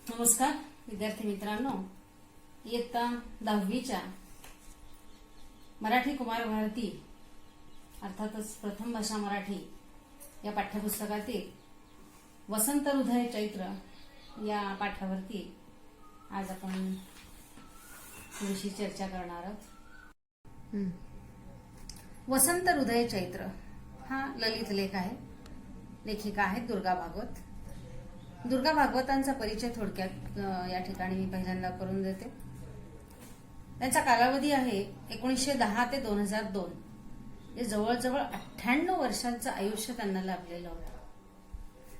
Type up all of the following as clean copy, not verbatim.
नमस्कार विद्यार्थी मित्रांनो, इयत्ता 10वीच्या मराठी कुमार भारती अर्थातच प्रथम भाषा मराठी या पाठ्यपुस्तकातील वसंत हृदय चैत्र या पाठावरती आज आपण थोडीशी चर्चा करणार आहोत। वसंत हृदय चैत्र हा ललित लेख आहे। लेखिका आहेत दुर्गा भागवत। दुर्गा भागवतांचा परिचय थोडक्यात या ठिकाणी मी पहिल्यांदा करून देते। त्यांचा कालावधी आहे 1910 ते 2002। हे जवळजवळ 98 वर्षांचं आयुष्य त्यांना लाभलेलं होतं।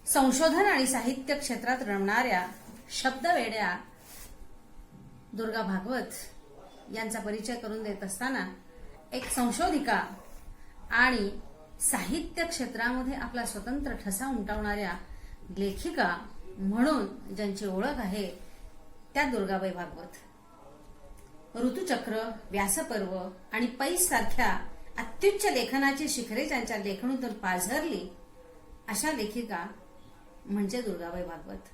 संशोधन आणि साहित्य क्षेत्रात रमणाऱ्या शब्दवेड्या दुर्गा भागवत यांचा परिचय करून देत असताना एक संशोधिका आणि साहित्य क्षेत्रामध्ये आपला स्वतंत्र ठसा उमटवणाऱ्या लेखिका म्हणून ज्यांची ओळख आहे त्या दुर्गाबाई भागवत। ऋतुचक्र, व्यासपर्व आणि पैस सारख्या अत्युच्च लेखनाची शिखरे ज्यांच्या लेखणीतून पाझरली अशा लेखिका म्हणजे दुर्गाबाई भागवत।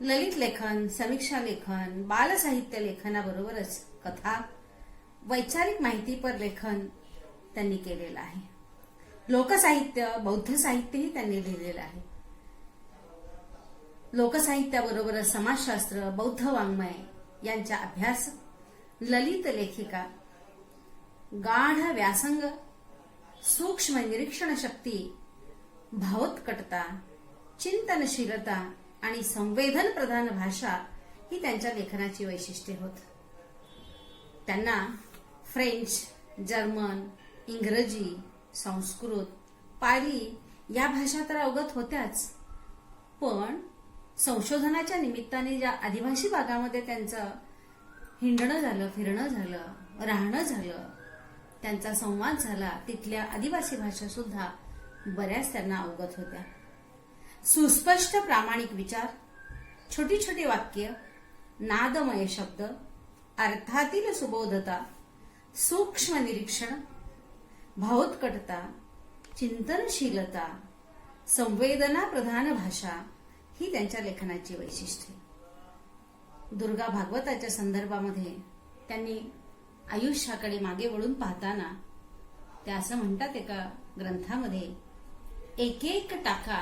ललित लेखन, समीक्षा लेखन, बालसाहित्य लेखनाबरोबरच कथा, वैचारिक माहितीपर लेखन त्यांनी केलेलं आहे। लोकसाहित्य, बौद्ध साहित्यही त्यांनी लिहिलेलं आहे। लोकसाहित्याबरोबरच समाजशास्त्र, बौद्ध वाङ्मय यांचा अभ्यास ललित लेखिका गाढ व्यासंग, सूक्ष्म निरीक्षण शक्ती, भावोत्कटता, चिंतनशीलता आणि संवेदन प्रधान भाषा ही त्यांच्या लेखनाची वैशिष्ट्ये होत। त्यांना फ्रेंच, जर्मन, इंग्रजी, संस्कृत, पाली या भाषा तर अवगत होत्याच, पण संशोधनाच्या निमित्ताने ज्या आदिवासी भागामध्ये त्यांचं हिंडणं झालं, फिरणं झालं, राहणं झालं, त्यांचा संवाद झाला, तिथल्या आदिवासी भाषा सुद्धा बऱ्याच त्यांना अवगत होत्या। सुस्पष्ट प्रामाणिक विचार, छोटी छोटी वाक्य, नादमय शब्द, अर्थातील सुबोधता, सूक्ष्म निरीक्षण, भावोत्कटता, चिंतनशीलता, संवेदना प्रधान भाषा ही त्यांच्या लेखनाची वैशिष्ट्ये। दुर्गा भागवताच्या संदर्भामध्ये त्यांनी आयुष्याकडे मागे वळून पाहताना त्या असं म्हणतात एका ग्रंथामध्ये, एक एक टाका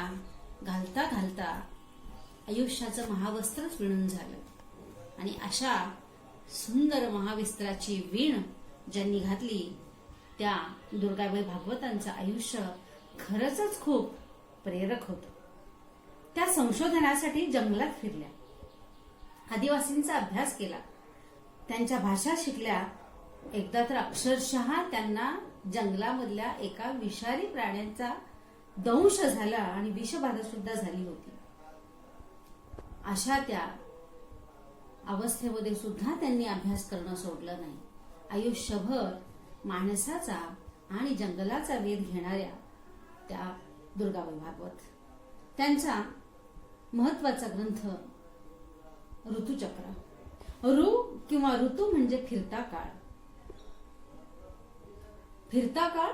घालता घालता आयुष्याचं महावस्त्रच विणून झालं आणि अशा सुंदर महावस्त्राची वीण ज्यांनी घातली त्या दुर्गाबाई भागवतांचं आयुष्य खरंच खूप प्रेरक होतं। त्या संशोधनासाठी जंगलात फिरल्या, आदिवासींचा अभ्यास केला, त्यांच्या भाषा शिकल्या। एकदा तर अक्षरशः त्यांना जंगलामधल्या एका विषारी प्राण्यांचा दंश झाला आणि विषबाधा सुद्धा झाली होती। अशा त्या अवस्थेमध्ये सुद्धा त्यांनी अभ्यास करणं सोडलं नाही। आयुष्यभर माणसाचा आणि जंगलाचा वेध घेणाऱ्या त्या दुर्गाबाई भागवत। त्यांचा महत्वाचा ग्रंथ ऋतुचक्र। ऋ किंवा ऋतू म्हणजे फिरता काळ। फिरता काळ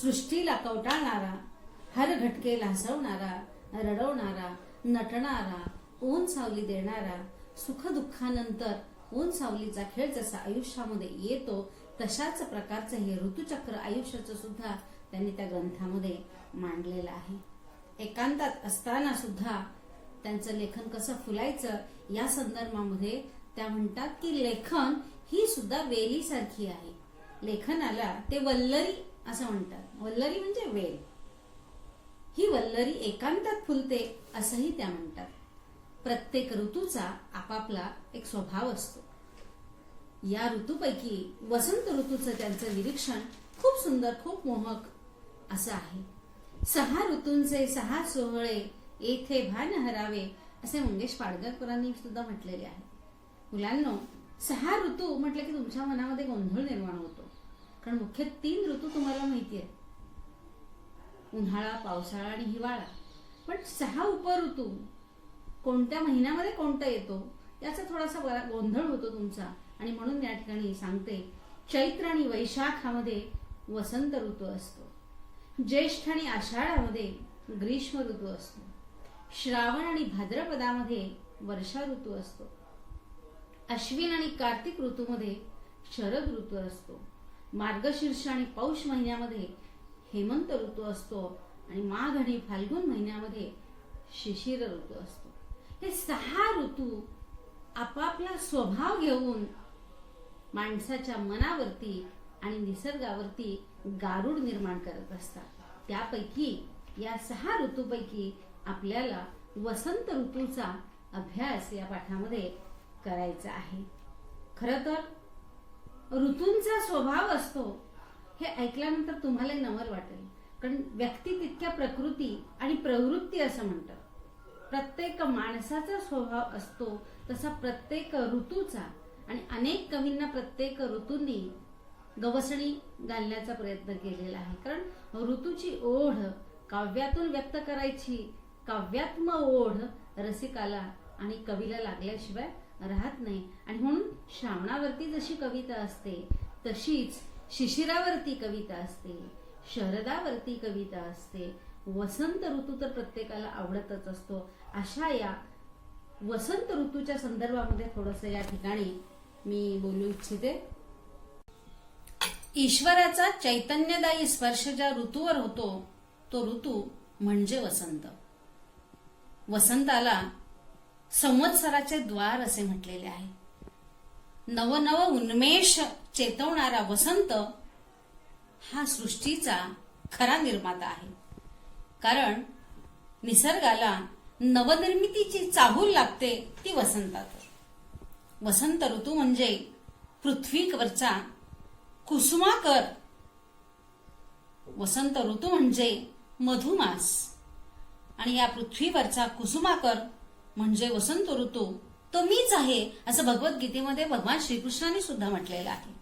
सृष्टीला कवटाळणारा, हर घटके लासवणारा, रडवणारा, नटणारा, ऊन सावली देणारा, सुख दुःखानंतर ऊन सावलीचा खेळ जसा आयुष्यामध्ये येतो तशाच प्रकारचं हे ऋतुचक्र आयुष्याचं सुद्धा त्यांनी त्या ग्रंथामध्ये मांडलेलं आहे। एकांतात असताना सुद्धा त्यांचं लेखन कसं फुलायचं या संदर्भामध्ये त्या म्हणतात की लेखन ही सुद्धा वेलीसारखी आहे। लेखनाला ते वल्लरी असं म्हणतात। वल्लरी म्हणजे वेल। ही वल्लरी एकांतात फुलते असंही त्या म्हणतात। प्रत्येक ऋतूचा आपापला एक स्वभाव असतो। या ऋतूपैकी वसंत ऋतूचं त्यांचं निरीक्षण खूप सुंदर, खूप मोहक असं आहे। 6 ऋतूंचे 6 सोहळे येथे भान हरावे असे मंगेश पाडगावकरांनी सुद्धा म्हटलेले आहे। मुलांनो, 6 ऋतू म्हटलं की तुमच्या मनामध्ये गोंधळ निर्माण होतो, कारण मुख्य 3 ऋतू तुम्हाला माहिती आहे, उन्हाळा, पावसाळा आणि हिवाळा। पण 6 उपऋतू कोणत्या महिन्यामध्ये कोणता येतो याचा थोडासा गोंधळ होतो तुमचा, आणि म्हणून या ठिकाणी सांगते, चैत्र आणि वैशाखामध्ये वसंत ऋतू असतो, ज्येष्ठ आणि आषाढामध्ये ग्रीष्म ऋतू असतो. श्रावण आणि भाद्रपदामध्ये वर्षा ऋतू असतो. अश्विन आणि कार्तिक ऋतूमध्ये शरद ऋतू असतो. मार्गशीर्ष आणि पौष महिन्यामध्ये हेमंत ऋतू असतो आणि माघ आणि फाल्गुन महिन्यामध्ये शिशिर ऋतू असतो. हे 6 ऋतू आपापला स्वभाव घेऊन माणसाच्या मनावरती आणि निसर्गावरती गारुड निर्माण करत असतात. त्यापैकी या 6 ऋतूपैकी आपल्याला वसंत ऋतूचा अभ्यास या पाठामध्ये करायचा आहे. खरं तर ऋतूंचा स्वभाव असतो हे ऐकल्यानंतर तुम्हाला नवल वाटेल, कारण व्यक्ती तितक्या प्रकृती आणि प्रवृत्ती असं म्हणतात. प्रत्येक माणसाचा स्वभाव असतो तसा प्रत्येक ऋतूचा, आणि अनेक कवींना प्रत्येक ऋतूंनी गवसणी घालण्याचा प्रयत्न केलेला आहे. कारण ऋतूची ओढ काव्यातून व्यक्त करायची, काव्यात्म ओढ रसिकाला आणि कवीला लागल्याशिवाय राहत नाही. आणि म्हणून श्रावणावरती जशी कविता असते तशीच शिशिरावरती कविता असते, शरदावरती कविता असते. वसंत ऋतू तर प्रत्येकाला आवडतच असतो. अशा या वसंत ऋतूच्या संदर्भामध्ये थोडंसं या ठिकाणी मी बोलू इच्छिते. ईश्वराचा चैतन्यदायी स्पर्श ज्या ऋतूवर होतो तो ऋतू म्हणजे वसंत. वसंताला संवत्सराचे द्वार असे म्हटलेले आहे. नवनव उन्मेष चेतवणारा वसंत हा सृष्टीचा खरा निर्माता आहे. कारण निसर्गाला नवनिर्मितीची चाहूल लागते ती वसंतात. वसंत ऋतू म्हणजे पृथ्वीवरचा कुसुमाकर. वसंत ऋतू म्हणजे मधुमास, आणि या पृथ्वीवरचा कुसुमाकर म्हणजे वसंत ऋतू तो मीच आहे असं भगवद्गीतेमध्ये भगवान श्रीकृष्णाने सुद्धा म्हटलेलं आहे.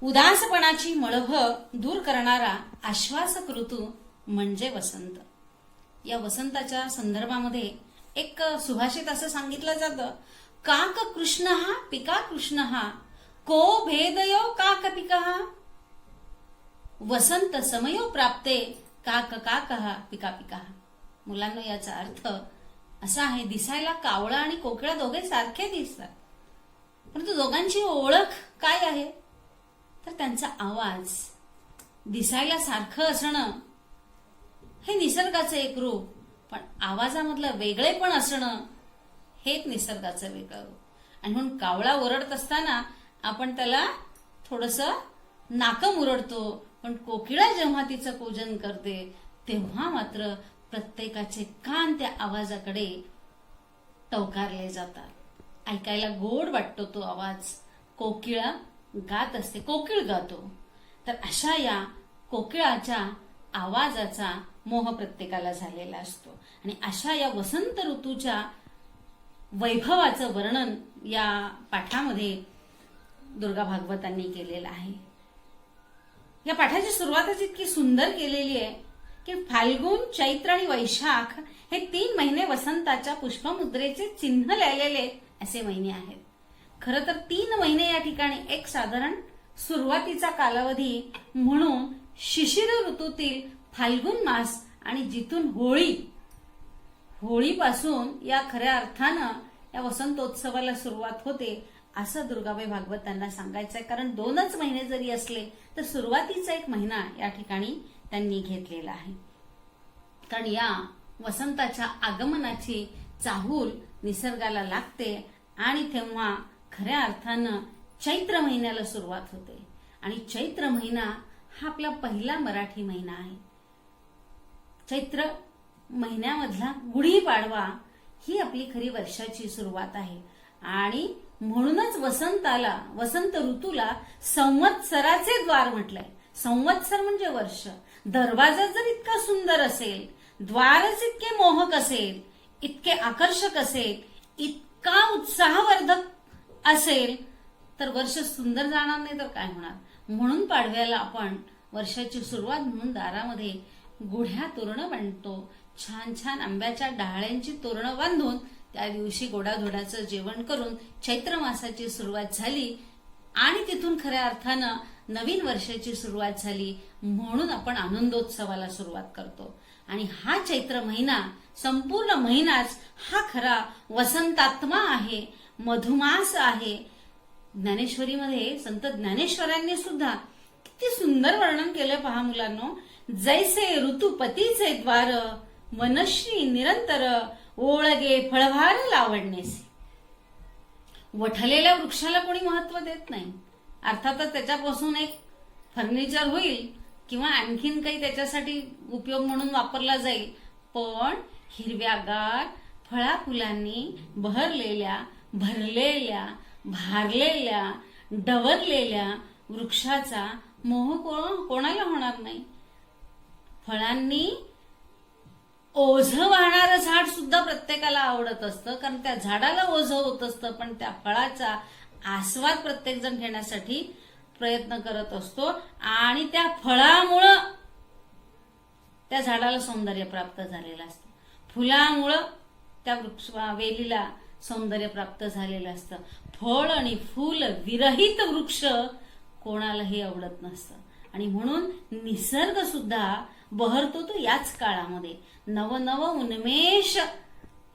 उदासपणाची मळभ दूर करणारा आश्वासक ऋतू म्हणजे वसंत. या वसंताच्या संदर्भामध्ये एक सुभाषित असं सांगितलं जातं, काक कृष्ण पिका कृष्ण को भेदयो काक पिका, वसंत समयो प्राप्ते काक काक पिका पिका. मुलांना याचा अर्थ असा आहे, दिसायला कावळा आणि कोकिळा दोघे सारखे दिसतात, परंतु दोघांची ओळख काय आहे तर त्यांचा आवाज. दिसायला सारखं असणं हे निसर्गाचं एक रूप, पण आवाजामधलं वेगळेपण असणं हे निसर्गाचं वेगळं रूप. आणि म्हणून कावळा ओरडत असताना आपण त्याला थोडंसं नाकं मुरडतो, पण कोकिळा जेव्हा तिचं पूजन करते तेव्हा मात्र प्रत्येकाचे कान त्या आवाजाकडे टवकारले जातात. ऐकायला गोड वाटतो तो आवाज. कोकिळा गात असते, कोकिळ गातो. तर अशा या कोकिळाच्या आवाजाचा मोह प्रत्येकाला झालेला असतो. आणि अशा या वसंत ऋतूच्या वैभवाचं वर्णन या पाठामध्ये दुर्गा भागवतांनी केलेलं आहे. या पाठाची सुरुवातच इतकी सुंदर केलेली आहे की फाल्गुन, चैत्र आणि वैशाख हे 3 महिने वसंताच्या पुष्पमुद्रेचे चिन्ह लिहिलेले असे महिने आहेत. खरं तर 3 महिने या ठिकाणी एक साधारण सुरुवातीचा कालावधी म्हणून शिशिर ऋतूतील फाल्गुन मास आणि जिथून होळीपासून या खऱ्या अर्थानं या वसंतोत्सवाला सुरुवात होते असं दुर्गाबाई भागवतांना सांगायचंय. कारण 2च महिने जरी असले तर सुरुवातीचा एक महिना या ठिकाणी त्यांनी घेतलेला आहे. कारण या वसंताच्या आगमनाची चाहूल निसर्गाला लागते आणि तेव्हा खऱ्या अर्थानं चैत्र महिन्याला सुरुवात होते. आणि चैत्र महिना हा आपला पहिला मराठी महिना आहे. चैत्र महिन्यामधला गुढीपाडवा ही आपली खरी वर्षाची सुरुवात आहे. आणि म्हणूनच वसंताला, वसंत ऋतूला संवत्सराचे द्वार म्हटलंय. संवत्सर म्हणजे वर्ष. दरवाजा जर इतका सुंदर असेल, द्वारच इतके मोहक असेल, इतके आकर्षक असेल, इतका उत्साहवर्धक असेल तर वर्ष सुंदर जाणार नाही तर काय होणार. म्हणून पाडव्याला आपण वर्षाची सुरुवात म्हणून दारामध्ये गुढ्या तोरणं बांधतो. छान छान आंब्याच्या डहाळ्यांची तोरणं बांधून त्या दिवशी गोडाधोडाचं जेवण करून चैत्र मासाची सुरुवात झाली आणि तिथून खऱ्या अर्थानं नवीन वर्षाची सुरुवात झाली म्हणून आपण आनंदोत्सवाला सुरुवात करतो. आणि हा चैत्र महिना, संपूर्ण महिनाच हा खरा वसंतात्मा आहे, मधुमास आहे. ज्ञानेश्वरीमध्ये संत ज्ञानेश्वरांनी सुद्धा किती सुंदर वर्णन केलं पहा मुलांनो. जैसे ऋतुपतीचे द्वार, मनश्री निरंतर, ओळगे फळभार लावणेसे. वठलेल्या वृक्षाला कोणी महत्व देत नाही. अर्थातच त्याच्यापासून एक फर्निचर होईल किंवा आणखीन काही त्याच्यासाठी उपयोग म्हणून वापरला जाईल, पण हिरव्यागार फळा फुलांनी बहरलेल्या, भरलेल्या, भारलेल्या, डवरलेल्या वृक्षाचा मोह कोणाला होणार नाही. फळांनी ओझं वाहणारं झाड सुद्धा प्रत्येकाला आवडत असतं, कारण त्या झाडाला ओझं होत असतं, पण त्या फळाचा आस्वाद प्रत्येक जण घेण्यासाठी प्रयत्न करत असतो. आणि त्या फळामुळं त्या झाडाला सौंदर्य प्राप्त झालेलं असतं, फुलामुळं त्या वेलीला सौंदर्य प्राप्त झालेलं असतं. फळ आणि फूल विरहित वृक्ष कोणालाही आवडत नसतं. आणि म्हणून निसर्ग सुद्धा बहरतो तो याच काळामध्ये. नवनव उन्मेष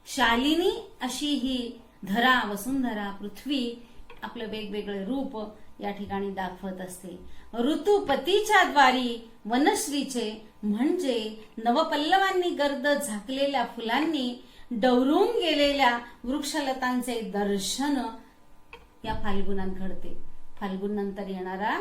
शालिनी अशी ही धरा, वसुंधरा, पृथ्वी आपलं वेगवेगळे रूप या ठिकाणी दाखवत असते. ऋतुपतीच्या द्वारी वनश्रीचे म्हणजे नवपल्लवांनी गर्द झाकलेल्या फुलांनी डवरून गेलेल्या वृक्षलतांचे दर्शन या फाल्गुनात घडते. फाल्गुन नंतर येणारा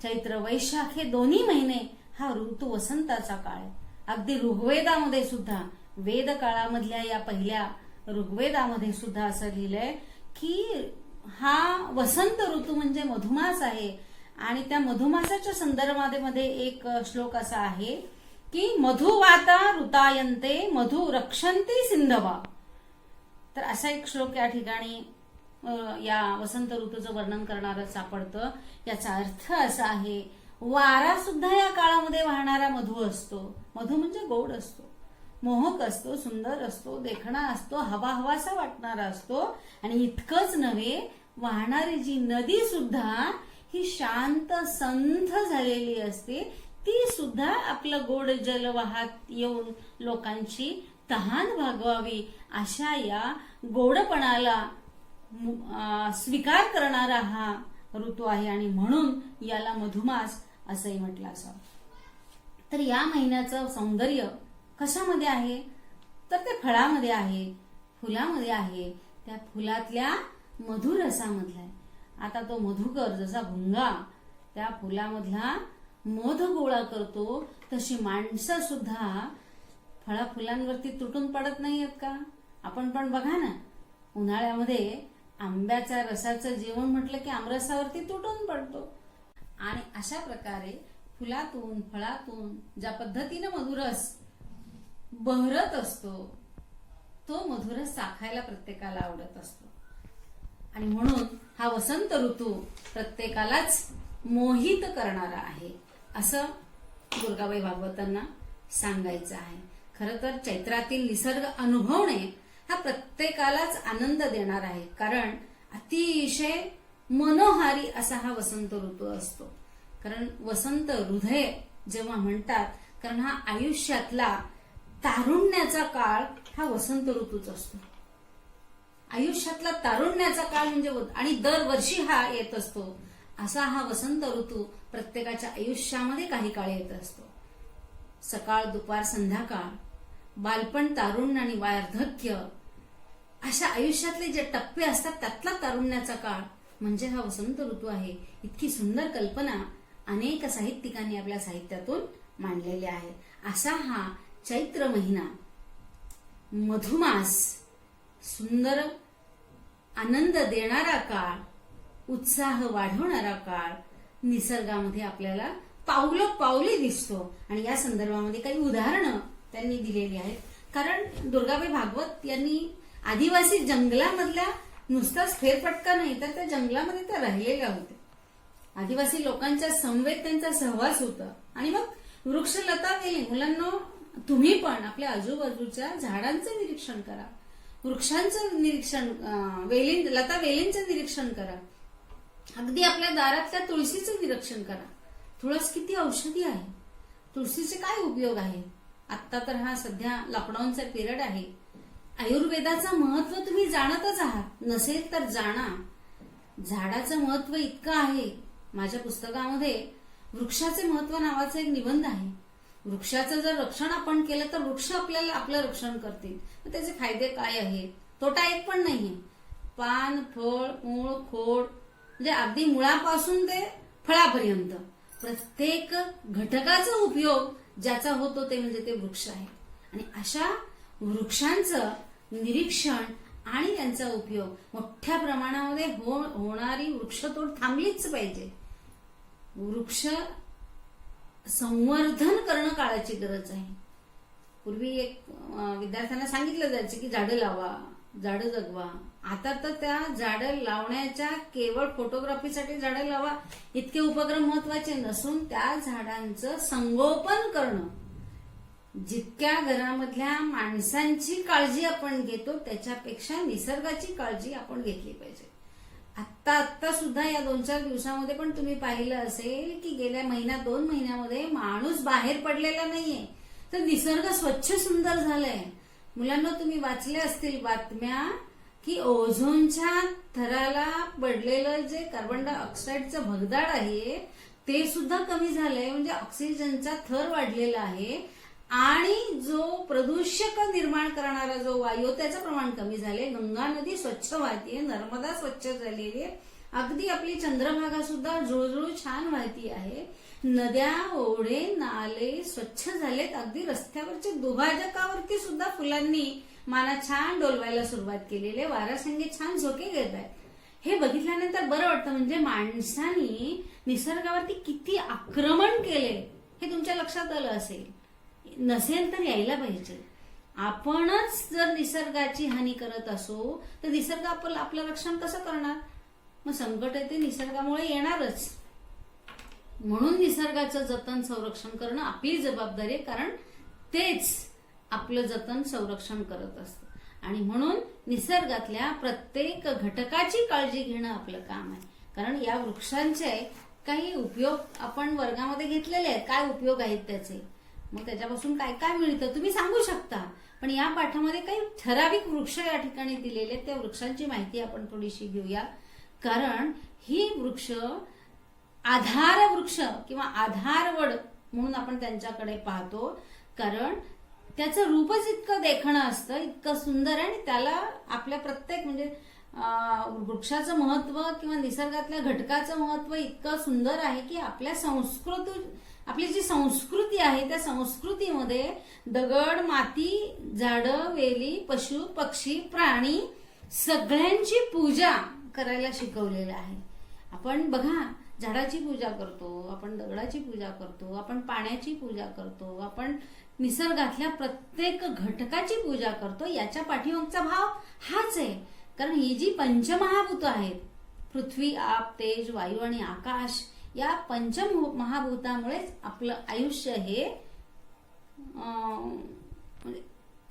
चैत्र वैशाख हे दोन्ही महिने हा ऋतू वसंताचा काळ आहे. अगदी ऋग्वेदामध्ये सुद्धा, वेद काळामधल्या या पहिल्या ऋग्वेदामध्ये सुद्धा असं लिहिलंय की हा वसंत ऋतू म्हणजे मधुमास आहे. आणि त्या मधुमासाच्या संदर्भामध्ये एक श्लोक असा आहे की मधुवाता ऋतायन्ते मधु रक्षन्ति सिंधवा. तर असा एक श्लोक या ठिकाणी या वसंत ऋतूचं वर्णन करणारं सापडतं. याचा अर्थ असा आहे, वारा सुद्धा या काळामध्ये वाहणारा मधु असतो. मधु म्हणजे गोड असतो, मोहक असतो, सुंदर असतो, देखणा असतो, हवा हवासा वाटणारा असतो. आणि इतकंच नव्हे, वाहणारी जी नदी सुद्धा ही शांत संथ झालेली असते. ती सुद्धा आपलं गोड जल वाहत येऊन लोकांची तहान भागवावी अशा या गोडपणाला स्वीकार करणारा हा ऋतू आहे. आणि म्हणून याला मधुमास असंही म्हटलं असावं. तर या महिन्याचं सौंदर्य कशामध्ये आहे, तर ते फळामध्ये आहे, फुलामध्ये आहे, त्या फुलातल्या मधुरसामधला आहे. आता तो मधुकर जसा भुंगा त्या फुलामधला मध गोळा करतो, तशी माणसं सुद्धा फळा फुलांवरती तुटून पडत नाहीयेत का? आपण पण बघा ना, उन्हाळ्यामध्ये आंब्याच्या रसाचं जेवण म्हटलं की आमरसावरती तुटून पडतो. आणि अशा प्रकारे फुलातून, फळातून ज्या पद्धतीनं मधुरस बहरत असतो, तो मधुरस चाखायला प्रत्येकाला आवडत असतो. आणि म्हणून हा वसंत ऋतू प्रत्येकालाच मोहित करणारा आहे असं दुर्गाबाई भागवतांना सांगायचं आहे. खरं तर चैत्रातील निसर्ग अनुभवणे हा प्रत्येकालाच आनंद देणार आहे, कारण अतिशय मनोहारी असा हा वसंत ऋतू असतो. कारण वसंत हृदय जेव्हा म्हणतात, कारण हा आयुष्यातला तारुण्याचा काळ हा वसंत ऋतूच असतो. आयुष्यातला तारुण्याचा काळ म्हणजे, आणि दरवर्षी हा येत असतो. असा हा वसंत ऋतू प्रत्येकाच्या आयुष्यामध्ये काही काळ येत असतो. सकाळ, दुपार, संध्याकाळ, बालपण, तारुण्य आणि वार्धक्य अशा आयुष्यातले जे टप्पे असतात त्यातला तारुण्याचा काळ म्हणजे हा वसंत ऋतू आहे. इतकी सुंदर कल्पना अनेक साहित्यिकांनी आपल्या साहित्यातून मांडलेल्या आहे. असा हा चैत्र महिना, मधुमास, सुंदर आनंद देणारा काळ, उत्साह वाढवणारा काळ निसर्गामध्ये आपल्याला पावली दिसतो. आणि या संदर्भामध्ये काही उदाहरणं त्यांनी दिलेली आहेत. कारण दुर्गाबाई भागवत यांनी आदिवासी जंगलामधल्या नुसताच फेरफटका नाही, तर त्या जंगलामध्ये त्या राहिलेल्या होत्या. आदिवासी लोकांच्या समवेत त्यांचा सहवास होता. आणि मग वृक्षलता वेली, मुलांना तुम्ही पण आपल्या आजूबाजूच्या झाडांचं निरीक्षण करा, वृक्षांचं निरीक्षण, लता वेलींचं निरीक्षण करा. अगदी आपल्या दारातल्या तुळशीचं निरीक्षण करा. तुळस किती औषधी आहे, तुळशीचे काय उपयोग आहे. आत्ता तर हा सध्या लॉकडाऊनचा पिरियड आहे. आयुर्वेदाचं महत्व तुम्ही जाणतच आहात, नसेल तर जाणा. झाडाचं महत्व इतकं आहे. माझ्या पुस्तकामध्ये वृक्षाचे महत्व नावाचा एक निबंध आहे. वृक्षाचं जर रक्षण आपण केलं तर वृक्ष आपल्याला आपलं रक्षण करतील. त्याचे फायदे काय आहेत? तोटा एक पण नाहीये. पान, फळ, मूळ, खोड, म्हणजे अगदी मुळापासून ते फळापर्यंत प्रत्येक घटकाचा उपयोग ज्याचा होतो ते म्हणजे ते वृक्ष आहे. आणि अशा वृक्षांचं निरीक्षण आणि त्यांचा उपयोग मोठ्या प्रमाणामध्ये होणारी वृक्षतोड थांबलीच पाहिजे. वृक्ष संवर्धन करणं काळाची गरज आहे. पूर्वी एक विद्यार्थ्यांना सांगितलं जायचं की झाडं लावा, झाडं जगवा. आता तर त्या झाडं लावण्याच्या केवळ फोटोग्राफीसाठी झाडं लावा इतके उपक्रम महत्वाचे नसून त्या झाडांचं संगोपन करणं, जितक्या घरामधल्या माणसांची काळजी आपण घेतो त्याच्यापेक्षा निसर्गाची काळजी आपण घेतली पाहिजे. आत्ता सुद्धा या 2-4 दिवसामध्ये पण तुम्ही पाहिलं असेल की गेल्या दोन महिन्यामध्ये माणूस बाहेर पडलेला नाहीये, तर निसर्ग स्वच्छ सुंदर झालाय. मुलांना तुम्ही वाचल्या असतील बातम्या की ओझोनच्या थराला पडलेलं जे कार्बन डायऑक्साईडचं भगदाड आहे ते सुद्धा कमी झालंय. म्हणजे ऑक्सिजनचा थर वाढलेला आहे आणि जो प्रदूषक निर्माण करणारा जो वायू त्याचं प्रमाण कमी झाले. गंगा नदी स्वच्छ वाहतीये, नर्मदा स्वच्छ झालेली आहे, अगदी आपली चंद्रभागा सुद्धा जुळजुळू छान वाहती आहे. नद्या, ओढे, नाले स्वच्छ झालेत. अगदी रस्त्यावरच्या दुभाजकावरती सुद्धा फुलांनी माना छान डोलवायला सुरुवात केलेली आहे. वाऱ्यासंगे छान झोके घेत आहेत. हे बघितल्यानंतर बरं वाटतं. म्हणजे माणसांनी निसर्गावरती किती आक्रमण केले हे तुमच्या लक्षात आलं असेल. नसेल तर यायला पाहिजे. आपणच जर निसर्गाची हानी करत असू तर निसर्ग आपलं रक्षण कसं करणार? मग संकट ते निसर्गामुळे येणारच. म्हणून निसर्गाचं जतन संरक्षण करणं आपली जबाबदारी आहे, कारण तेच आपलं जतन संरक्षण करत असतं. आणि म्हणून निसर्गातल्या प्रत्येक घटकाची काळजी घेणं आपलं काम आहे. कारण या वृक्षांचे काही उपयोग आपण वर्गामध्ये घेतलेले आहेत. काय उपयोग आहेत त्याचे, मग त्याच्यापासून काय काय मिळतं तुम्ही सांगू शकता. पण या पाठामध्ये काही ठराविक वृक्ष या ठिकाणी दिलेले आहेत. त्या वृक्षांची माहिती आपण थोडीशी घेऊया. कारण ही वृक्ष आधार वृक्ष किंवा आधारवड म्हणून आपण त्यांच्याकडे पाहतो. कारण त्याचं रूपच इतकं देखणं असतं, इतकं सुंदर आहे. आणि त्याला आपल्या प्रत्येक म्हणजे वृक्षाचं महत्व किंवा निसर्गातल्या घटकाचं महत्व इतकं सुंदर आहे की आपली जी संस्कृती आहे त्या संस्कृतीमध्ये दगड, माती, झाडं, वेली, पशु, पक्षी, प्राणी सगळ्यांची पूजा करायला शिकवलेलं आहे. आपण बघा, झाडाची पूजा करतो, आपण दगडाची पूजा करतो, आपण पाण्याची पूजा करतो, आपण निसर्गातल्या प्रत्येक घटकाची पूजा करतो. याच्या पाठीमागचा भाव हाच आहे. कारण ही जी पंचमहाभूत आहेत, पृथ्वी, आप, तेज, वायू आणि आकाश, या पंचमहाभूतामुळेच आपलं आयुष्य हे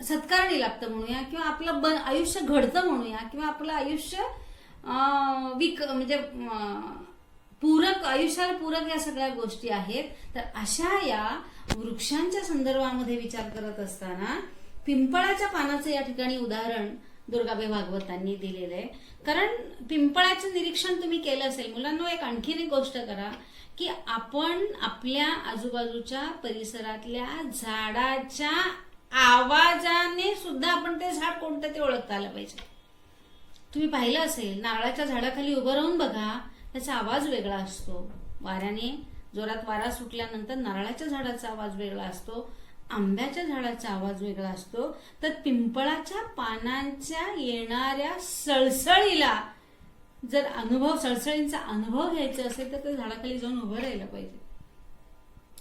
सत्कारणी लागतं म्हणूया, किंवा आपलं आयुष्य घडतं म्हणूया, किंवा आपलं आयुष्य म्हणजे पूरक, आयुष्याला पूरक या सगळ्या गोष्टी आहेत. तर अशा या वृक्षांच्या संदर्भामध्ये विचार करत असताना पिंपळाच्या पानाचं या ठिकाणी उदाहरण दुर्गाबाई भागवतांनी दिलेलं आहे. कारण पिंपळाचं निरीक्षण तुम्ही केलं असेल. मुलांना एक आणखीन एक गोष्ट करा की आपण आपल्या आजूबाजूच्या परिसरातल्या झाडाच्या आवाजाने सुद्धा आपण ते झाड कोणतं ते ओळखता आलं पाहिजे. तुम्ही पाहिलं असेल, नारळाच्या झाडाखाली उभं राहून बघा, त्याचा आवाज वेगळा असतो. वाऱ्याने जोरात वारा सुटल्यानंतर नारळाच्या झाडाचा आवाज वेगळा असतो, आंब्याच्या झाडाचा आवाज वेगळा असतो. तर पिंपळाच्या पानांच्या येणाऱ्या सळसळीला जर सळसळींचा अनुभव घ्यायचा असेल तर ते झाडाखाली जाऊन उभं राहिलं पाहिजे.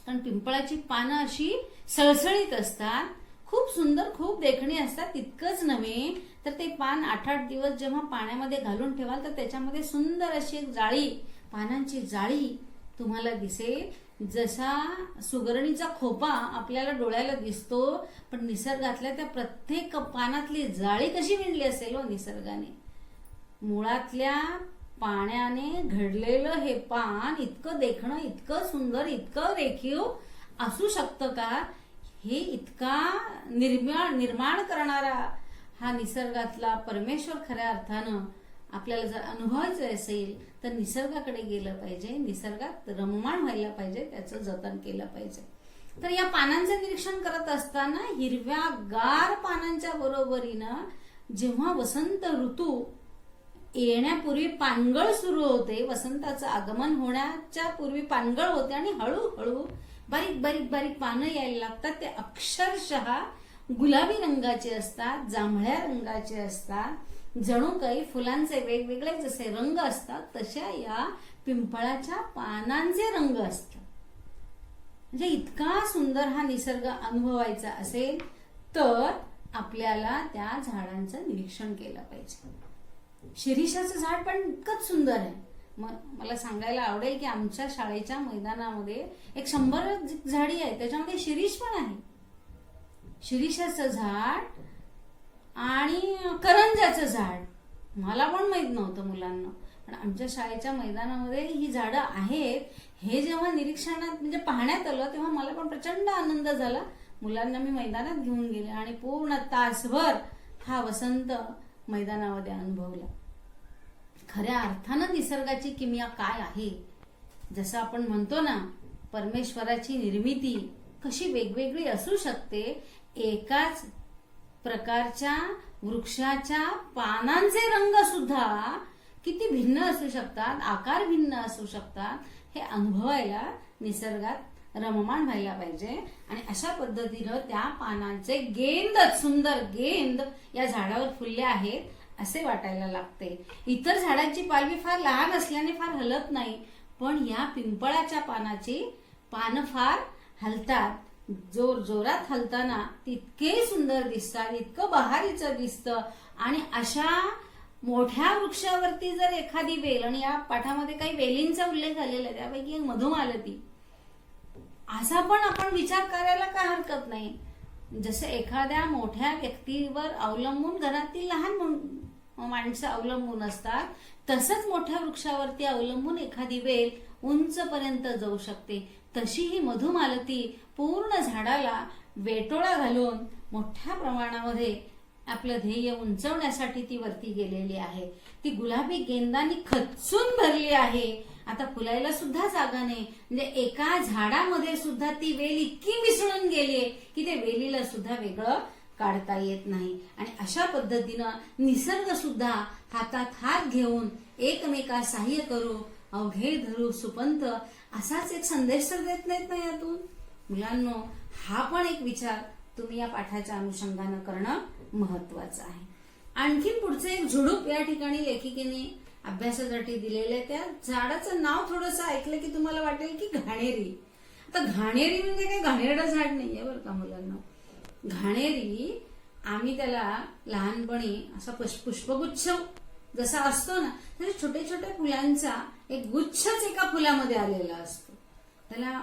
कारण पिंपळाची पानं अशी सळसळीत असतात, खूप सुंदर, खूप देखणी असतात. तितकंच नव्हे तर ते पान 8-8 दिवस जेव्हा पाण्यामध्ये घालून ठेवाल तर त्याच्यामध्ये सुंदर अशी एक जाळी, पानांची जाळी तुम्हाला दिसेल. जसा सुगरणीचा खोपा आपल्याला डोळ्याला दिसतो, पण निसर्गातल्या त्या प्रत्येक पानातली जाळी कशी विणली असेल हो निसर्गाने. मुळातल्या पाण्याने घडलेलं हे पान इतकं देखणं, इतकं सुंदर, इतकं रेखीव असू शकतं का? हे इतका निर्माण करणारा हा निसर्गातला परमेश्वर खऱ्या अर्थानं आपल्याला जर अनुभवायचं असेल तर निसर्गाकडे गेलं पाहिजे, निसर्गात रममाण व्हायला पाहिजे, त्याचं जतन केलं पाहिजे. तर या पानांचं निरीक्षण करत असताना हिरव्यागार पानांच्या बरोबरीनं जेव्हा वसंत ऋतू येण्यापूर्वी पानगळ सुरू होते, वसंताचं आगमन होण्याच्या पूर्वी पानगळ होते आणि हळूहळू बारीक बारीक बारीक पानं यायला लागतात. ते अक्षरशः गुलाबी रंगाचे असतात, जांभळ्या रंगाचे असतात. जणू काही फुलांचे वेगवेगळे जसे रंग असतात तशा या पिंपळाच्या पानांचे रंग असतात. म्हणजे इतका सुंदर हा निसर्ग अनुभवायचा असेल तर आपल्याला त्या झाडांचं निरीक्षण केलं पाहिजे. शिरीषाचं झाड पण इतकंच सुंदर आहे. मला सांगायला आवडेल की आमच्या शाळेच्या मैदानामध्ये एक 100 झाडी आहे, त्याच्यामध्ये शिरीष पण आहे. शिरीषाचं झाड आणि करंजाचं झाड मला पण माहित नव्हतं मुलांना, पण आमच्या शाळेच्या मैदानामध्ये ही झाडं आहेत हे जेव्हा निरीक्षणात म्हणजे पाहण्यात आलं तेव्हा मला पण प्रचंड आनंद झाला. मुलांना मी मैदानात घेऊन गेले आणि पूर्ण तासभर हा वसंत मैदानामध्ये अनुभवला. खऱ्या अर्थानं निसर्गाची किमया काय आहे, जसं आपण म्हणतो ना परमेश्वराची निर्मिती कशी वेगवेगळी असू शकते. एकाच प्रकारच्या वृक्षाच्या पानांचे रंग सुद्धा किती भिन्न असू शकतात, आकार भिन्न असू शकतात. हे अनुभवायला निसर्गात रममाण व्हायला पाहिजे. आणि अशा पद्धतीनं त्या पानांचे सुंदर गेंद या झाडावर फुलले आहेत असे वाटायला लागते. इतर झाडांची पालवी फार लहान असल्याने फार हलत नाही, पण या पिंपळाच्या पानाची पानं फार हलतात. जोर जोरात हलताना तितके सुंदर दिसतात, इतकं बहारीचं दिसतं. आणि अशा मोठ्या वृक्षावरती जर एखादी वेल, आणि या पाठामध्ये काही वेलींचा उल्लेख झालेला आहे, त्यापैकी एक मधुमालती, असा पण आपण विचार करायला काय हरकत नाही. जसं एखाद्या मोठ्या व्यक्तीवर अवलंबून घरातील लहान माणसं अवलंबून असतात, तसंच मोठ्या वृक्षावरती अवलंबून एखादी वेल उंचपर्यंत जाऊ शकते. तशी ही मधुमालती पूर्ण झाडाला वेटोळा घालून मोठ्या प्रमाणामध्ये आपलं ध्येय उंचवण्यासाठी ती वरती गेलेली आहे. ती गुलाबी गेंदांनी खच्चून भरली आहे. आता फुलायला सुद्धा जागा नाही. म्हणजे एका झाडामध्ये सुद्धा ती वेल इतकी मिसळून गेली की ते वेलीला सुद्धा वेगळं काढता येत नाही. आणि अशा पद्धतीनं निसर्ग सुद्धा हातात हात घेऊन एकमेकास सहाय्य करू, अवघे धरू सुपंथ, असाच एक संदेश तर देत नाहीत ना यातून. मुलांनो, हा पण एक विचार तुम्ही या पाठाच्या अनुषंगानं करणं महत्वाचं आहे. आणखीन पुढचं एक झुडूप या ठिकाणी लेखिकेने अभ्यासासाठी दिलेलं. त्या झाडाचं नाव थोडंसं ऐकलं की तुम्हाला वाटेल की घाणेरी. आता घाणेरी म्हणजे काही घाणेरडं झाड नाहीये बरं का मुलांना. घाणेरी आम्ही त्याला लहानपणी असा पुष्पगुच्छ जसा असतो ना, तसे छोटे छोटे फुलांचा एक गुच्छच एका फुलामध्ये आलेला असतो. त्याला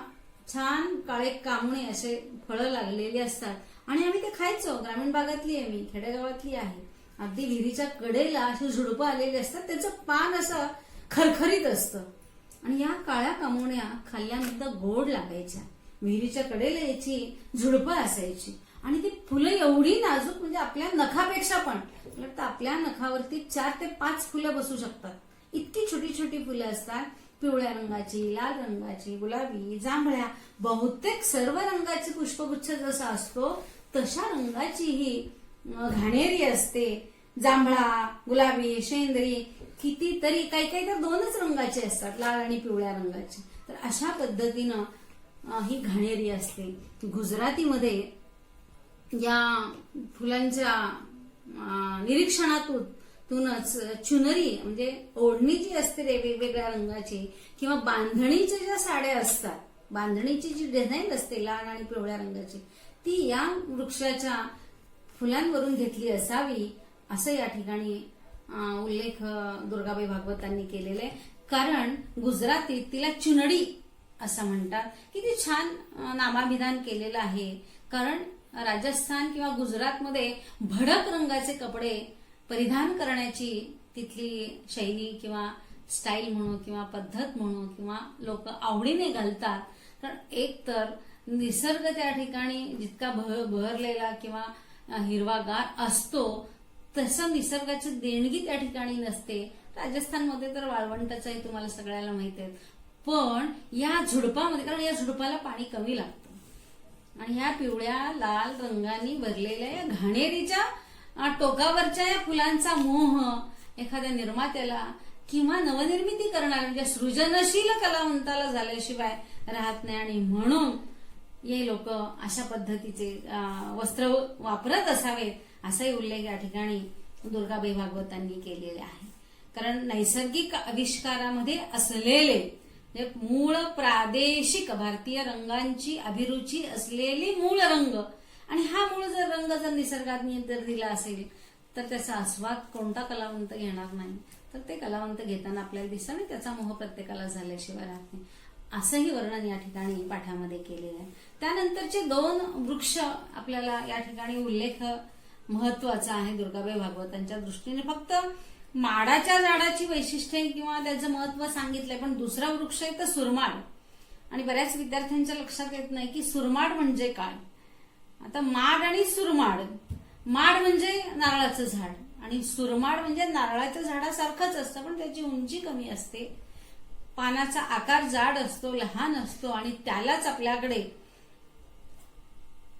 छान काळे कामणे असे फळं लागलेली असतात आणि आम्ही ते खायचो. ग्रामीण भागातली आहे मी, खेडेगावातली आहे. अगदी विहिरीच्या कडेला अशी झुडपं आलेली असतात, त्याचं पान असं खरखरीत असतं आणि या काळ्या कामोण्या खाल्ल्यानंतर गोड लागायच्या. विहिरीच्या कडेला याची झुडपं असायची आणि ती फुलं एवढी नाजूक, म्हणजे आपल्या नखापेक्षा पण तर आपल्या नखावरती 4 ते 5 फुलं बसू शकतात. इतकी छोटी छोटी फुलं असतात. पिवळ्या रंगाची, लाल रंगाची, गुलाबी, जांभळ्या, बहुतेक सर्व रंगाची पुष्पगुच्छ जसा असतो तशा रंगाची ही घाणेरी असते. जांभळा, गुलाबी, शेंदरी, कितीतरी काही काही तर 2च रंगाचे असतात, लाल आणि पिवळ्या रंगाचे. तर अशा पद्धतीनं ही घाणेरी असते. गुजरातीमध्ये या फुलांच्या निरीक्षणातूनच चुनरी म्हणजे ओढणी जी असते वेगवेगळ्या रंगाची, किंवा बांधणीच्या ज्या साड्या असतात, बांधणीची जी डिझाईन असते लाल आणि पिवळ्या रंगाची, ती या वृक्षाच्या फुलांवरून घेतली असावी असं या ठिकाणी उल्लेख दुर्गाबाई भागवतांनी केलेला आहे. कारण गुजरातीत तिला चुनडी असं म्हणतात. किती छान नामाभिधान केलेलं आहे. कारण राजस्थान किंवा गुजरातमध्ये भडक रंगाचे कपडे परिधान करण्याची तिथली शैली किंवा स्टाईल म्हणू किंवा पद्धत म्हणू किंवा लोक आवडीने घालतात. कारण एक तर निसर्ग त्या ठिकाणी जितका बहरलेला किंवा हिरवागार असतो तसं निसर्गाची देणगी त्या ठिकाणी नसते. राजस्थानमध्ये तर वाळवंटाचंही तुम्हाला सगळ्याला माहित आहे. पण या झुडपामध्ये, कारण या झुडपाला पाणी कमी लागतं आणि ह्या पिवळ्या लाल रंगांनी भरलेल्या या घाणेरीच्या टोकावरच्या या फुलांचा मोह एखाद्या निर्मात्याला किंवा नवनिर्मिती करणाऱ्या म्हणजे सृजनशील कलावंताला झाल्याशिवाय राहत नाही. आणि म्हणून हे लोक अशा पद्धतीचे वस्त्र वापरत असावेत असाही उल्लेख या ठिकाणी दुर्गाबाई भागवतांनी केलेले आहे. कारण नैसर्गिक आविष्कारामध्ये असलेले मूळ प्रादेशिक भारतीय रंगांची अभिरुची असलेली मूळ रंग आणि हा मूळ रंग जर निसर्गात जर दिला असेल तर त्याचा आस्वाद कोणता कलावंत घेणार नाही. तर ते कलावंत घेताना आपल्याला दिसतं आणि त्याचा मोह प्रत्येकाला झाल्याशिवाय राहत नाही. असंही वर्णन या ठिकाणी पाठामध्ये केलेलं आहे. त्यानंतरचे 2 वृक्ष आपल्याला या ठिकाणी उल्लेख महत्वाचा आहे दुर्गाबाई भागवतांच्या दृष्टीने. फक्त माडाच्या झाडाची वैशिष्ट्ये किंवा त्याचं महत्व सांगितलंय, पण दुसरा वृक्ष आहे तर सुरमाड. आणि बऱ्याच विद्यार्थ्यांच्या लक्षात येत नाही की सुरमाड म्हणजे काय. आता माड आणि सुरमाड, माड म्हणजे नारळाचं झाड आणि सुरमाड म्हणजे नारळाच्या झाडासारखंच असतं पण त्याची उंची कमी असते, पानाचा आकार जाड असतो, लहान असतो आणि त्यालाच आपल्याकडे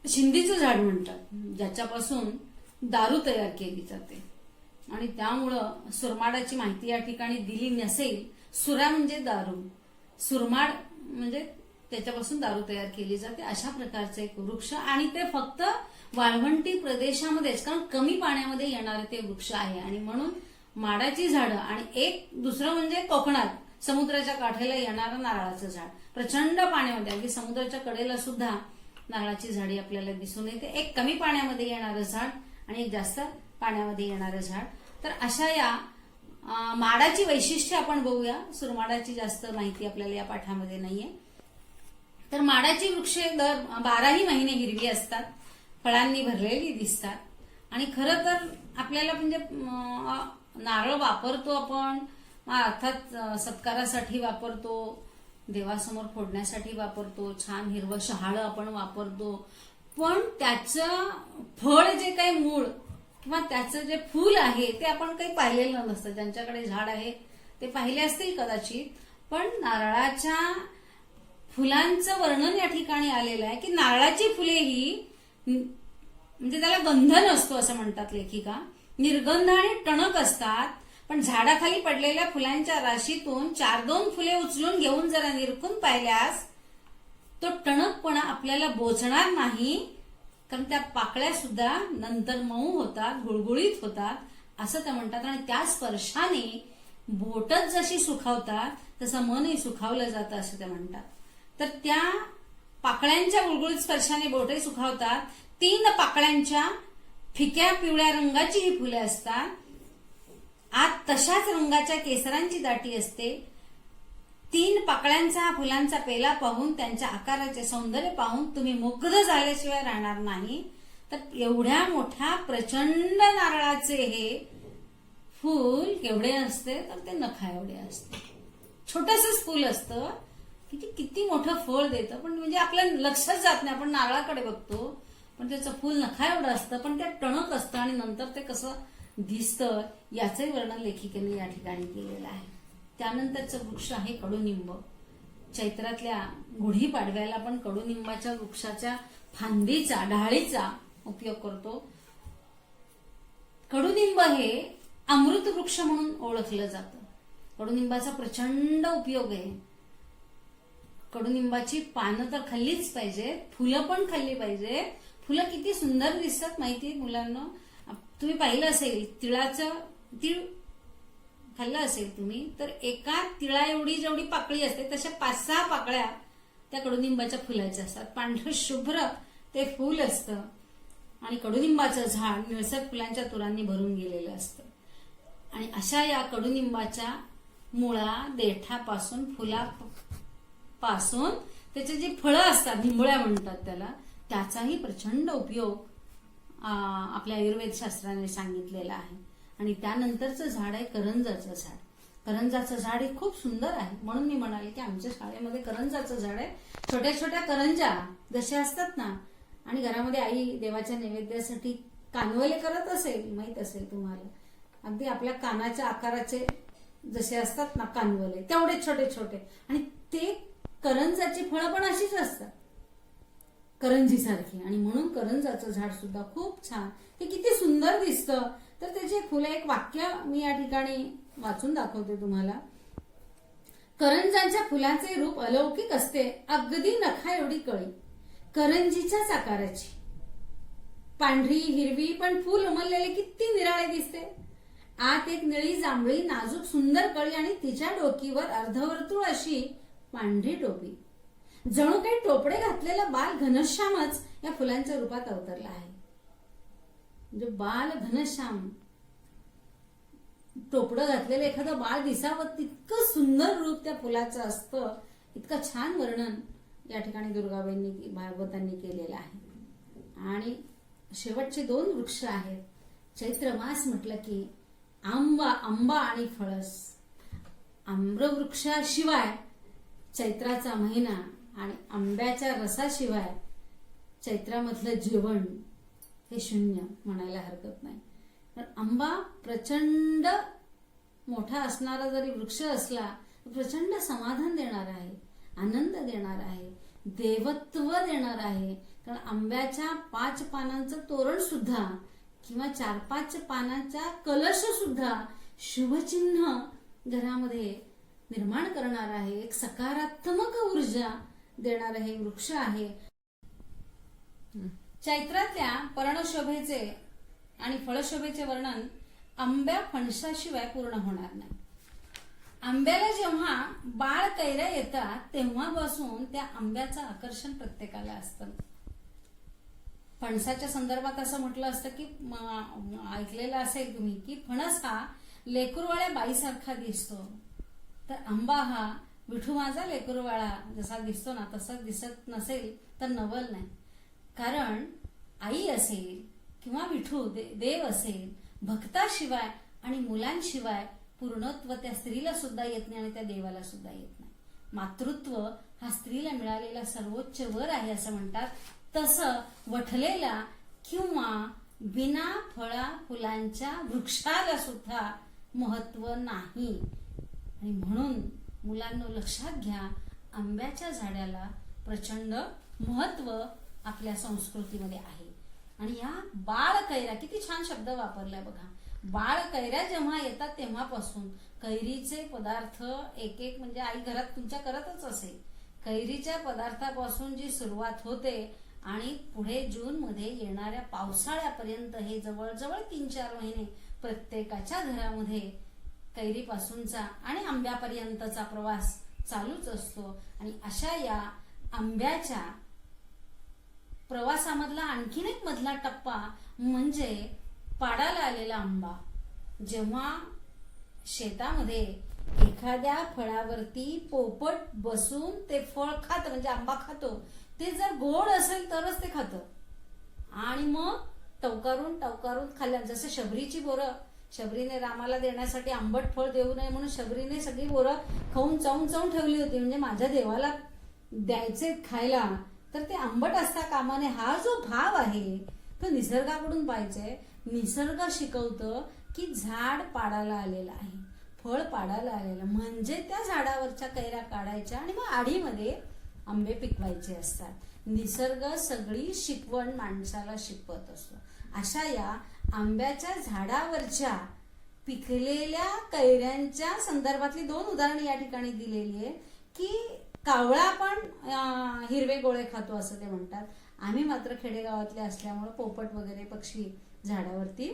शिंदीचं झाड म्हणतात, ज्याच्यापासून दारू तयार केली जाते. आणि त्यामुळं सुरमाडाची माहिती या ठिकाणी दिली नसेल. सुरा म्हणजे दारू, सुरमाड म्हणजे त्याच्यापासून दारू तयार केली जाते. अशा प्रकारचे एक वृक्ष आणि ते फक्त वाळवंटी प्रदेशामध्येच, कारण कमी पाण्यामध्ये येणारे ते वृक्ष आहे. आणि म्हणून माडाची झाडं आणि एक दुसरं म्हणजे कोकणात समुद्राच्या काठेला येणारं नारळाचं झाड, प्रचंड पाण्यामध्ये अगदी समुद्राच्या कडेला सुद्धा नारळाची झाडी आपल्याला दिसून येते. एक कमी पाण्यामध्ये येणारं झाड आणि एक जास्त पाण्यामध्ये येणारं झाड. तर अशा या माडाची वैशिष्ट्ये आपण बघूया. सुरमाडाची जास्त माहिती आपल्याला या पाठामध्ये नाहीये. तर माडाची वृक्षे दर 12ही महिने हिरवी असतात, फळांनी भरलेली दिसतात. आणि खरं तर आपल्याला म्हणजे नारळ वापरतो आपण, अर्थात सत्कारासाठी वापरतो, देवासमोर फोडण्यासाठी वापरतो, छान हिरवं शहाळं आपण वापरतो. पण त्याचं फळ जे काही मूळ किंवा त्याचं जे फूल आहे ते आपण काही पाहिलेलं नसतं. ज्यांच्याकडे झाड आहे ते पाहिले असतील कदाचित. पण नारळाच्या फुलांचं वर्णन या ठिकाणी आलेलं आहे की नारळाची फुले ही म्हणजे त्याला गंध नसतो असं म्हणतात लेखिका, निर्गंध आणि टणक असतात. पण झाडाखाली पडलेल्या फुलांच्या राशीतून 4-2 फुले उचलून घेऊन जरा निरखून पाहिल्यास तो टणकपणा आपल्याला बोचणार नाही, कारण त्या पाकळ्या सुद्धा नंतर मऊ होतात, गुळगुळीत होतात असं त्या म्हणतात. आणि त्या स्पर्शाने बोटच जशी सुखावतात तसं मनही सुखावलं जातं असं त्या म्हणतात. तर त्या पाकळ्यांच्या गुळगुळीत स्पर्शाने बोटही सुखावतात. 3 पाकळ्यांच्या फिक्या पिवळ्या रंगाची ही फुले असतात. आत तशाच रंगाच्या केसरांची दाटी असते. 3 पाकळ्यांचा फुलांचा पेला पाहून त्यांच्या आकाराचे सौंदर्य पाहून तुम्ही मुग्ध झाल्याशिवाय राहणार नाही. तर एवढ्या मोठ्या प्रचंड नारळाचे हे फूल केवढे असते तर ते नखा एवढे असते. छोटसच फूल असतं, किती मोठं फळ देतं, पण म्हणजे आपल्या लक्षच जात नाही. आपण नारळाकडे बघतो पण त्याचं फूल नखा एवढं असतं, पण ते टणक असतं आणि नंतर ते कसं दिसतं याचंही वर्णन लेखिकेने या ठिकाणी केलेलं आहे. त्यानंतरचं वृक्ष आहे कडुनिंब. चैत्रातल्या गुढीपाडव्याला आपण कडुनिंबाच्या वृक्षाच्या फांदीचा, डाळीचा उपयोग करतो. कडुनिंब हे अमृत वृक्ष म्हणून ओळखलं जातं. कडुनिंबाचा प्रचंड उपयोग आहे. कडुनिंबाची पानं तर खाल्लीच पाहिजे, फुलं पण खाल्ली पाहिजे. फुलं किती सुंदर दिसतात माहितीये मुलांना. तुम्ही पाहिलं असेल तीळ खाल्लं असेल तुम्ही, तर एका तिळा एवढी जेवढी पाकळी असते तशा 5-6 पाकळ्या त्या कडुनिंबाच्या फुलाच्या असतात. पांढरं शुभ्र ते फूल असतं आणि कडुनिंबाचं झाड निळसर फुलांच्या तुरांनी भरून गेलेलं असतं. आणि अशा या कडुनिंबाच्या मुळा, देठापासून, फुलापासून त्याचे जे फळं असतात, निंबोळ्या म्हणतात त्याला, त्याचाही प्रचंड उपयोग आपल्या आयुर्वेद शास्त्राने सांगितलेला आहे. आणि त्यानंतरचं झाड आहे करंजाचं झाड. करंजाचं झाड हे खूप सुंदर आहे, म्हणून मी म्हणाले की आमच्या शाळेमध्ये करंजाचं झाड आहे. छोट्या छोट्या करंजा जशा असतात ना, आणि घरामध्ये आई देवाच्या नैवेद्यासाठी कानवले करत असेल, माहित असेल तुम्हाला, अगदी आपल्या कानाच्या आकाराचे जसे असतात ना कानवले, तेवढे छोटे छोटे, आणि ते करंजाची फळं पण अशीच असतात करंजी सारखी, आणि म्हणून करंजाचं झाड सुद्धा खूप छान, हे किती सुंदर दिसतं. तर त्याची फुलं, एक वाक्य मी या ठिकाणी वाचून दाखवते तुम्हाला. करंजांच्या फुलाचे रूप अलौकिक असते, अगदी नखा एवढी कळी, करंजीच्याच आकाराची, पांढरी हिरवी, पण फुल उमललेले किती निराळे दिसते. आत एक निळी जांभळी नाजूक सुंदर कळी, आणि तिच्या डोकीवर अर्धवर्तुळ अशी पांढरी टोपी. जणू काही टोपडे घातलेला बाल घनश्यामच या फुलांच्या रूपात अवतरला आहे. म्हणजे बाल घनश्याम, टोपडं घातलेलं एखादं बाळ दिसावं तितकं सुंदर रूप त्या फुलाचं असतं. इतकं छान वर्णन या ठिकाणी दुर्गाबाईंनी भागवतांनी केलेलं आहे. आणि शेवटचे 2 वृक्ष आहेत. चैत्र मास म्हटलं की आंबा आणि फळस. आम्रवृक्षाशिवाय चैत्राचा महिना आणि आंब्याच्या रसाशिवाय चैत्रामधलं जेवण हे शून्य म्हणायला हरकत नाही. तर आंबा प्रचंड मोठा असणारा जरी वृक्ष असला तर प्रचंड समाधान देणार आहे, आनंद देणार आहे, देवत्व देणार आहे. कारण आंब्याच्या 5 पानांचं तोरण सुद्धा किंवा 4-5 पानांचा कलश सुद्धा शुभचिन्ह घरामध्ये निर्माण करणार आहे, एक सकारात्मक ऊर्जा देणारा हे वृक्ष आहे. चैत्रातल्या पर्णशोभेचे आणि फळशोभेचे वर्णन आंब्या फणसाशिवाय पूर्ण होणार नाही. आंब्याला जेव्हा बाळ कैऱ्या येतात तेव्हापासून त्या आंब्याचं आकर्षण प्रत्येकाला असतं. फणसाच्या संदर्भात असं म्हटलं असतं की, ऐकलेलं असेल तुम्ही, की फणस हा लेकरवाळ्या बाईसारखा दिसतो, तर आंबा हा विठू माझा लेकरवाळा जसा दिसतो ना तसा दिसत नसेल तर नवल नाही. कारण आई असेल किंवा विठू देव असेल, भक्ताशिवाय आणि मुलांशिवाय पूर्णत्व त्या स्त्रीला सुद्धा येत नाही आणि त्या देवाला सुद्धा येत नाही. मातृत्व हा स्त्रीला मिळालेला सर्वोच्च वर आहे असं म्हणतात. तसं वठलेला किंवा बिना फळा फुलांच्या वृक्षाला सुद्धा महत्व नाही. आणि म्हणून मुलांना लक्षात घ्या, आंब्याच्या झाडाला प्रचंड महत्व आपल्या संस्कृतीमध्ये आहे. आणि या बाळ कैऱ्या, किती छान शब्द वापरलाय बघा. बाळ कैऱ्या जेव्हा येतात तेव्हापासून कैरीचे पदार्थ एक एक, म्हणजे आई घरात तुमच्या करतच असेल, कैरीच्या पदार्थापासून जी सुरुवात होते आणि पुढे जून मध्ये येणाऱ्या पावसाळ्यापर्यंत हे जवळजवळ 3-4 महिने प्रत्येकाच्या घरामध्ये कैरीपासूनचा आणि आंब्यापर्यंतचा प्रवास चालूच असतो. आणि अशा या आंब्याच्या प्रवासामधला आणखीन एक मधला टप्पा म्हणजे पाडाला आलेला आंबा. जेव्हा शेतामध्ये एखाद्या फळावरती पोपट बसून ते फळ खात, म्हणजे आंबा खातो, ते जर गोड असेल तरच ते खातं. आणि मग टवकारून खाल्ल्या. जसं शबरीची बोरं, शबरीने रामाला देण्यासाठी आंबट फळ देऊ नये म्हणून शबरीने सगळी बोरं खाऊन चावून ठेवली होती, म्हणजे माझ्या देवाला द्यायचे खायला, तर ते आंबट असता कामा नये. हा जो भाव आहे तो निसर्गाकडून पाहिजे. निसर्ग शिकवतं की झाड पाडाला आलेलं आहे, फळ पाडाला आलेलं, म्हणजे त्या झाडावरच्या कैऱ्या काढायच्या आणि मग आढीमध्ये आंबे पिकवायचे असतात. निसर्ग सगळी शिकवण माणसाला शिकवत असतो. अशा या आंब्याच्या झाडावरच्या पिकलेल्या कैऱ्यांच्या संदर्भातली 2 उदाहरणं या ठिकाणी दिलेली आहे. की कावळा पण हिरवे गोळे खातो असं ते म्हणतात. आम्ही मात्र खेडेगावातले असल्यामुळे पोपट वगैरे पक्षी झाडावरती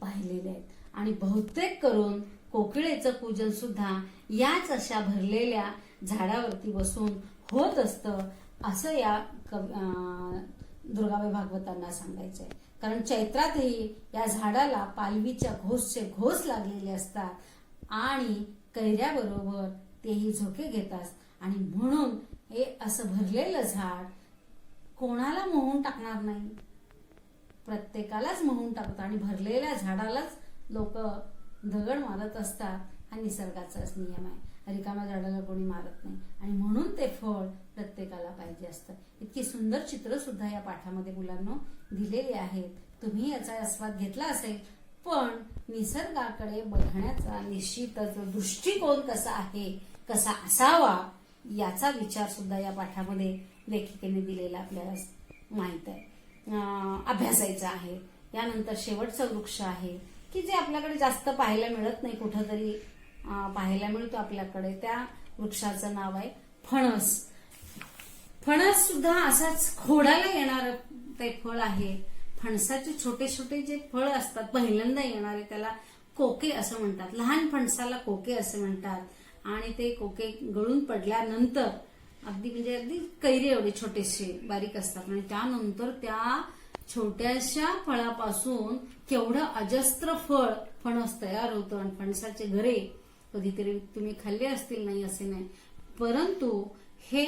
पाहिलेले आहेत. आणि बहुतेक करून कोकिळेचं पूजन सुद्धा याच अशा भरलेल्या झाडावरती बसून होत असतं असं या दुर्गाबाई भागवतांना सांगायचंय. कारण चैत्रातही या झाडाला पालवीच्या घोस लागलेले असतात आणि कैऱ्याबरोबर तेही झोके घेतात. आणि म्हणून हे असं भरलेलं झाड कोणाला मोहून टाकणार नाही, प्रत्येकालाच मोहून टाकतं. आणि भरलेल्या झाडालाच लोक दगड मारत असतात. हा निसर्गाचाच नियम आहे. रिकाम्या झाडाला कोणी मारत नाही आणि म्हणून ते फळ प्रत्येकाला पाहिजे असतं. इतकी सुंदर चित्र सुद्धा या पाठामध्ये मुलांनो दिलेली आहेत. तुम्ही याचा आस्वाद घेतला असेल, पण निसर्गाकडे बघण्याचा निश्चितच दृष्टिकोन कसा आहे, कसा असावा याचा विचार सुद्धा या पाठामध्ये लेखिकेने दिलेला आपल्याला माहित आहे, अभ्यासायचा आहे. यानंतर शेवटचा वृक्ष आहे की जे आपल्याकडे जास्त पाहायला मिळत नाही, कुठंतरी पाहायला मिळतो आपल्याकडे. त्या वृक्षाचं नाव आहे फणस. फणस सुद्धा असाच खोडाला येणार ते फळ आहे. फणसाचे छोटे छोटे जे फळ असतात पहिल्यांदा येणारे त्याला कोके असं म्हणतात. लहान फणसाला कोके असे म्हणतात. आणि ते कोके गळून पडल्यानंतर अगदी कैरी एवढे छोटेसे बारीक असतात आणि त्यानंतर त्या छोट्याशा फळापासून केवढं अजस्त्र फणस तयार होतं. आणि फणसाचे घरे कधीतरी तुम्ही खाल्ले असतील, नाही असे नाही, परंतु हे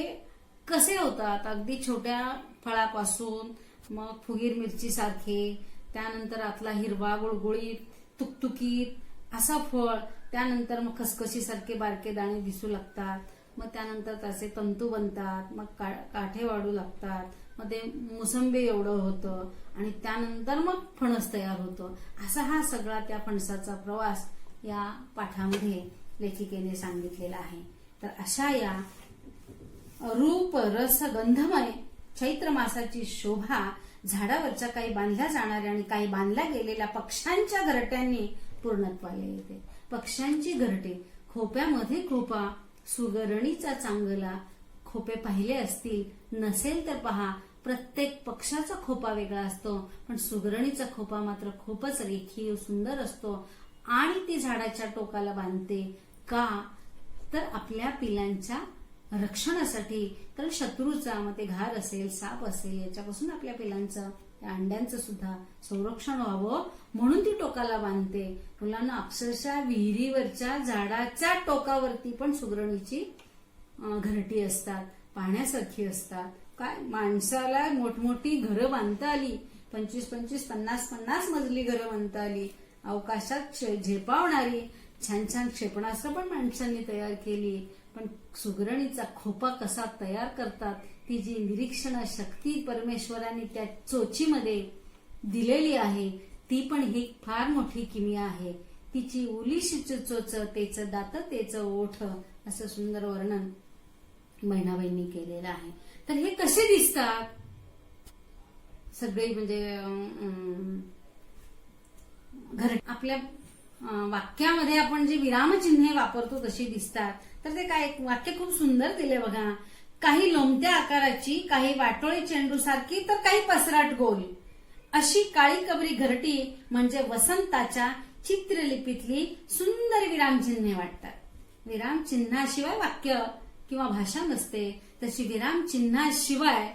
कसे होतात अगदी छोट्या फळापासून, मग फुगीर मिरची सारखे, त्यानंतर आतला हिरवा गुळगुळीत तुकतुकीत असा फळ, त्यानंतर मग खसखशी सारखे बारके दाणे दिसू लागतात, मग त्यानंतर त्याचे तंतू बनतात, मग काठे वाढू लागतात, मग ते मोसंबी एवढं होतं आणि त्यानंतर मग फणस तयार होतं. असा हा सगळा त्या फणसाचा प्रवास या पाठामध्ये लेखिकेने सांगितलेला आहे. तर अशा या रूप रस गंधमय चैत्र मासाची शोभा झाडावरच्या काही बांधल्या जाणाऱ्या आणि काही बांधल्या गेलेल्या पक्ष्यांच्या घरट्यांनी पूर्णत्वाला येते. पक्ष्यांची घरटे, खोप्यामध्ये खोपा, सुगरणीचा चांगला. खोपे पाहिले असतील, नसेल तर पहा. प्रत्येक पक्षाचा खोपा वेगळा असतो, पण सुगरणीचा खोपा मात्र खूपच रेखीव सुंदर असतो. आणि ती झाडाच्या टोकाला बांधते का, तर आपल्या पिलांच्या रक्षणासाठी. तर शत्रूचा, मग ते घार असेल, साप असेल, याच्यापासून आपल्या पिलांचं, त्या अंड्यांचं सुद्धा संरक्षण व्हावं म्हणून ती टोकाला बांधते. मुलांना अक्षरशः विहिरीवरच्या झाडाच्या टोकावरती पण सुगरणीची घरटी असतात, पाहण्यासारखी असतात. काय माणसाला मोठमोठी घरं बांधता आली, 25-25, 50-50 मजली घरं बांधता आली, अवकाशात झेपावणारी छान छान क्षेपणास्त्र पण माणसांनी तयार केली. पण सुगरणीचा खोपा कसा तयार करतात, ती जी निरीक्षण शक्ती परमेश्वराने त्या चोचीमध्ये दिलेली आहे, ती पण ही फार मोठी किमया आहे. तिची उलीशी चोच, तेच दात, तेच ओठ, असं सुंदर वर्णन बहिणाबाईंनी केलेलं आहे. तर हे कसे दिसतात सगळे, म्हणजे आपल्या वाक्यामध्ये आपण जे विरामचिन्हे वापरतो तशी दिसतात. तर ते काय वाक्य खूप सुंदर दिले बघा. काही लोंबत्या आकाराची, काही वाटोळी चेंडू सारखी, तर काही पसराट गोल, अशी काळी कबरी घरटी म्हणजे वसंताच्या चित्रलिपीतली सुंदर विरामचिन्हे वाटतात. विरामचिन्हाशिवाय वाक्य किंवा भाषा नसते, तशी विरामचिन्हाशिवाय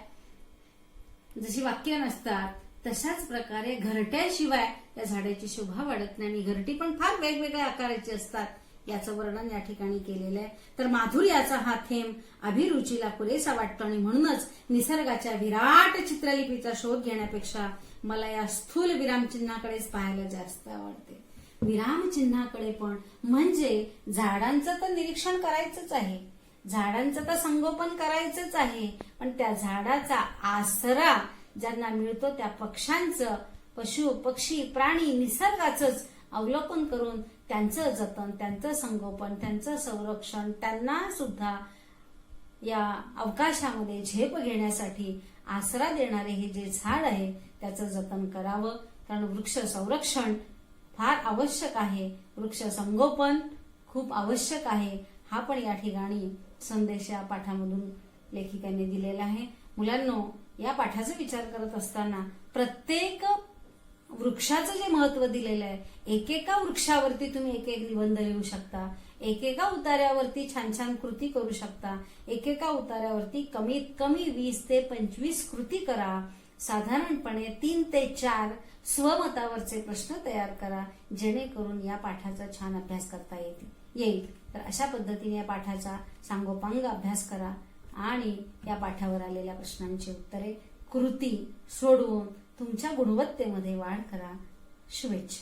जशी वाक्य नसतात, तशाच प्रकारे घरट्याशिवाय या झाडाची शोभा वाढत नाही. आणि घरटी पण फार वेगवेगळ्या आकाराची असतात, याचं वर्णन या ठिकाणी केलेलं आहे. तर माधुर्याचा हा थेंब अभिरुचीला पुरेसा वाटतो आणि म्हणूनच निसर्गाच्या विराट चित्रलिपीचा शोध घेण्यापेक्षा मला या स्थूल विरामचिन्हाकडेच पाहायला जास्त आवडते. विरामचिन्हाकडे पण म्हणजे झाडांचं तर निरीक्षण करायचंच आहे, झाडांचं तर संगोपन करायचंच आहे, पण त्या झाडाचा आसरा ज्यांना मिळतो त्या पक्ष्यांचं, पशु पक्षी प्राणी निसर्गाचंच अवलोकन करून त्यांचं जतन, त्यांचं संगोपन, त्यांचं संरक्षण, त्यांना सुद्धा या अवकाशामध्ये झेप घेण्यासाठी आसरा देणारे हे जे झाड आहे त्याचं जतन करावं. कारण वृक्ष संरक्षण फार आवश्यक आहे, वृक्ष संगोपन खूप आवश्यक आहे. हा पण या ठिकाणी संदेश या पाठामधून लेखिकांनी दिलेला आहे. मुलांनो, या पाठाचा विचार करत असताना प्रत्येक वृक्षाचं जे महत्व दिलेलं आहे, एकेका वृक्षावरती तुम्ही एक एक निबंध लिहू शकता, एकेका उतार्यावरती छान छान कृती करू शकता, एकेका उतार्यावरती कमीत कमी 20 ते 25 कृती करा. साधारणपणे 3 ते 4 स्वमतावरचे प्रश्न तयार करा, जेणेकरून या पाठाचा छान अभ्यास करता येईल. तर अशा पद्धतीने या पाठाचा सांगोपांग अभ्यास करा आणि या पाठावर आलेल्या प्रश्नांची उत्तरे कृती सोडवून तुमच्या गुणवत्तेमध्ये वाढ करा. शुभेच्छा.